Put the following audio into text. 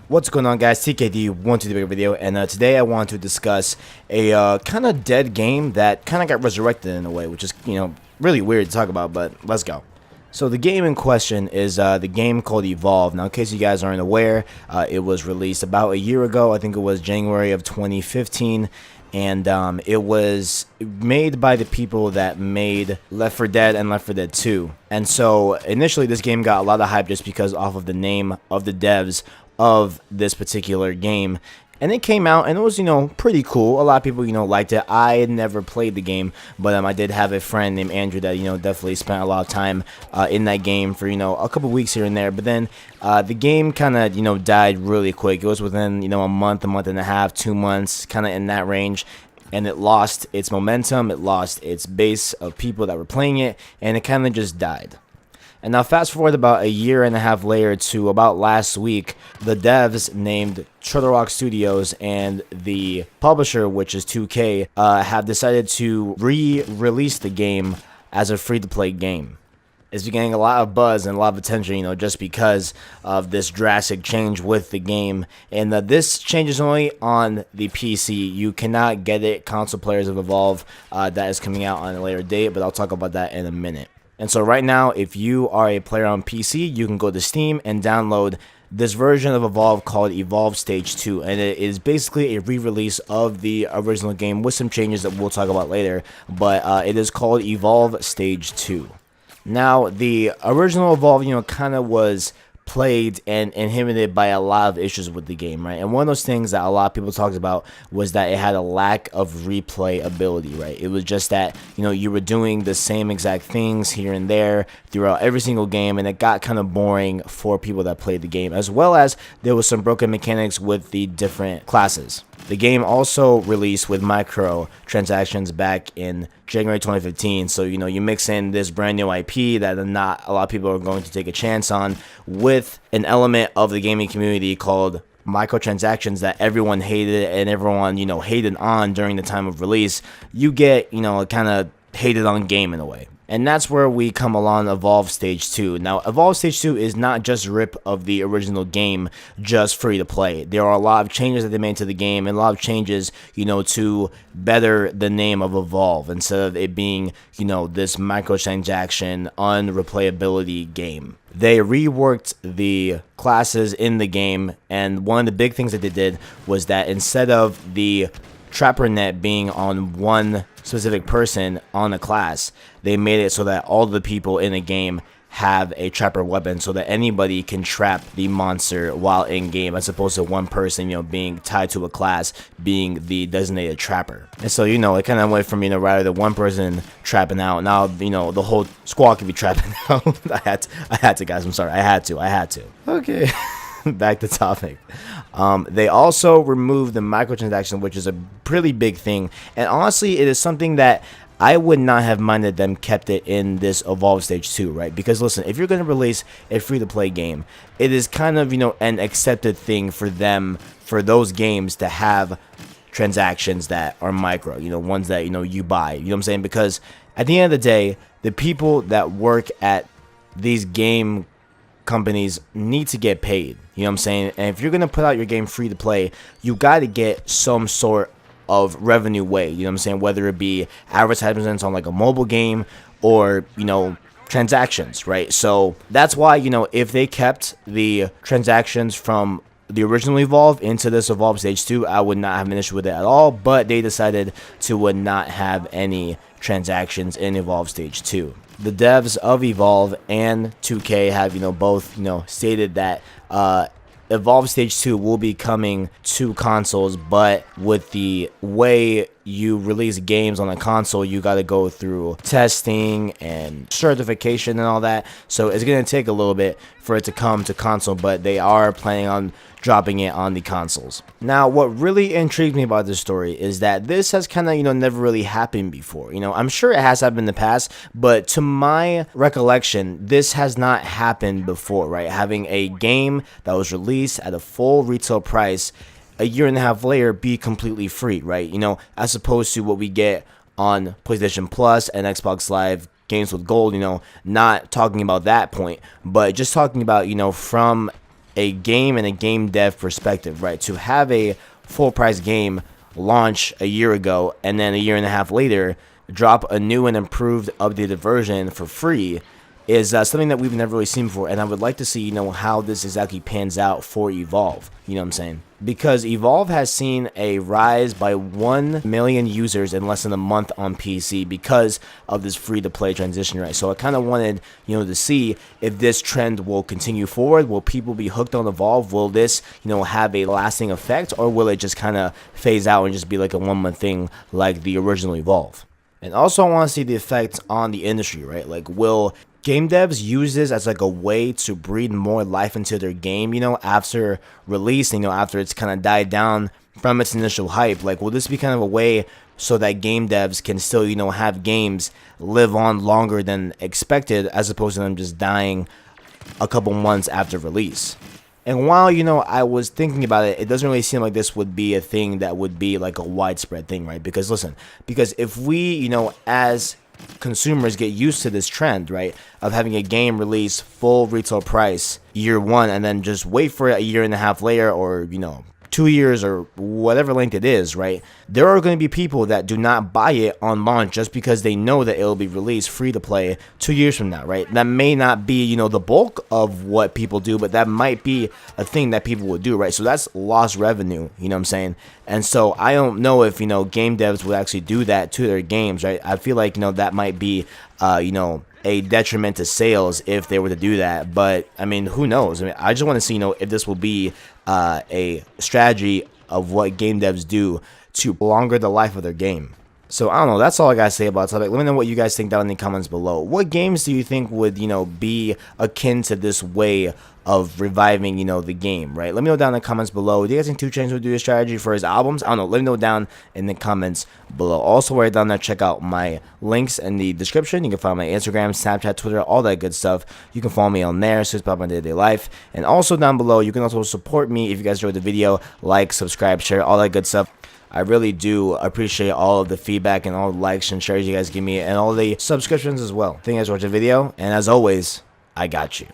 What's going on, guys? TKD want to do a bigger video, and today I want to discuss a kind of dead game that kind of got resurrected in a way, which is really weird to talk about, but let's go. So the game in question is the game called Evolve. Now, in case you guys aren't aware, it was released about a year ago. I think it was January of 2015. And it was made by the people that made Left 4 Dead and Left 4 Dead 2. And so initially this game got a lot of hype just because off of the name of the devs of this particular game. And it came out and it was, pretty cool. A lot of people, liked it. I had never played the game, but I did have a friend named Andrew that, definitely spent a lot of time in that game for, a couple weeks here and there. But then the game kind of, died really quick. It was within, a month and a half, 2 months, kind of in that range. And it lost its momentum. It lost its base of people that were playing it. And it kind of just died. And now fast forward about a year and a half later to about last week, the devs named Turtle Rock Studios and the publisher, which is 2K, have decided to re-release the game as a free-to-play game. It's been getting a lot of buzz and a lot of attention, just because of this drastic change with the game. And this change is only on the PC. You cannot get it, console players of Evolve, that is coming out on a later date, but I'll talk about that in a minute. And so right now, if you are a player on PC, you can go to Steam and download this version of Evolve called Evolve Stage 2. And it is basically a re-release of the original game with some changes that we'll talk about later. But it is called Evolve Stage 2. Now, the original Evolve, kind of was plagued and inhibited by a lot of issues with the game, right? And one of those things that a lot of people talked about was that it had a lack of replay ability, right? It was just that, you were doing the same exact things here and there throughout every single game, and it got kind of boring for people that played the game, as well as there was some broken mechanics with the different classes. The game also released with Microtransactions back in January 2015. So, you mix in this brand new IP that not a lot of people are going to take a chance on with an element of the gaming community called microtransactions that everyone hated and everyone, hated on during the time of release. You get, a kind of hated on game in a way. And that's where we come along Evolve Stage 2. Now, Evolve Stage 2 is not just a rip of the original game, just free to play. There are a lot of changes that they made to the game and a lot of changes, to better the name of Evolve instead of it being, this microtransaction unreplayability game. They reworked the classes in the game, and one of the big things that they did was that instead of the trapper net being on one specific person on a class, they made it so that all the people in the game have a trapper weapon so that anybody can trap the monster while in game, as opposed to one person, being tied to a class being the designated trapper. And so, it kind of went from, rather than one person trapping out, now, the whole squad could be trapping out. I had to, guys. I'm sorry. I had to. Okay. Back to topic. They also removed the microtransaction, which is a pretty big thing, and honestly it is something that I would not have minded them kept it in this Evolve Stage 2, right? Because listen, if you're going to release a free-to-play game, it is kind of, an accepted thing for them, for those games to have transactions that are micro, ones that, you buy, you know what I'm saying? Because at the end of the day, the people that work at these game companies need to get paid, you know what I'm saying? And if you're going to put out your game free to play, you got to get some sort of revenue way, you know what I'm saying? Whether it be advertisements on like a mobile game or, transactions, right? So that's why, if they kept the transactions from the original Evolve into this Evolve Stage 2, I would not have an issue with it at all, but they decided to not have any transactions in Evolve Stage 2. The devs of Evolve and 2K have, both, stated that Evolve Stage 2 will be coming to consoles, but with the way you release games on a console, you got to go through testing and certification and all that. So it's going to take a little bit for it to come to console, but they are planning on dropping it on the consoles. Now, what really intrigues me about this story is that this has kind of, never really happened before. I'm sure it has happened in the past, but to my recollection, this has not happened before, right? Having a game that was released at a full retail price a year and a half later be completely free, right? As opposed to what we get on PlayStation Plus and Xbox Live games with gold, not talking about that point, but just talking about, from a game and a game dev perspective, right? To have a full price game launch a year ago and then a year and a half later drop a new and improved updated version for free is something that we've never really seen before, and I would like to see, how this exactly pans out for Evolve, you know what I'm saying? Because Evolve has seen a rise by 1 million users in less than a month on PC because of this free-to-play transition, right? So I kind of wanted, to see if this trend will continue forward. Will people be hooked on Evolve? Will this, have a lasting effect, or will it just kind of phase out and just be like a one-month thing like the original Evolve? And also I want to see the effect on the industry, right? Like, will game devs use this as like a way to breathe more life into their game, after release, after it's kind of died down from its initial hype? Like, will this be kind of a way so that game devs can still, have games live on longer than expected, as opposed to them just dying a couple months after release? And while, I was thinking about it, it doesn't really seem like this would be a thing that would be like a widespread thing, right? Because listen, if we, as consumers get used to this trend, right, of having a game release full retail price year one and then just wait for it a year and a half later, or 2 years or whatever length it is, right, there are going to be people that do not buy it on launch just because they know that it'll be released free to play 2 years from now, right? That may not be, the bulk of what people do, but that might be a thing that people would do, right? So that's lost revenue, you know what I'm saying? And so I don't know if, game devs would actually do that to their games, right? I feel like, that might be, a detriment to sales if they were to do that. But I mean, who knows? I mean, I just want to see, if this will be a strategy of what game devs do to longer the life of their game. So I don't know, that's all I gotta say about the topic. Let me know what you guys think down in the comments below. What games do you think would, be akin to this way of reviving, the game, right? Let me know down in the comments below. Do you guys think 2 Chainz would do a strategy for his albums? I don't know. Let me know down in the comments below. Also, right down there, check out my links in the description. You can find my Instagram, Snapchat, Twitter, all that good stuff. You can follow me on there, so it's about my day-to-day life. And also down below, you can also support me if you guys enjoyed the video. Like, subscribe, share, all that good stuff. I really do appreciate all of the feedback and all the likes and shares you guys give me, and all the subscriptions as well. Thank you guys for watching the video, and as always, I got you.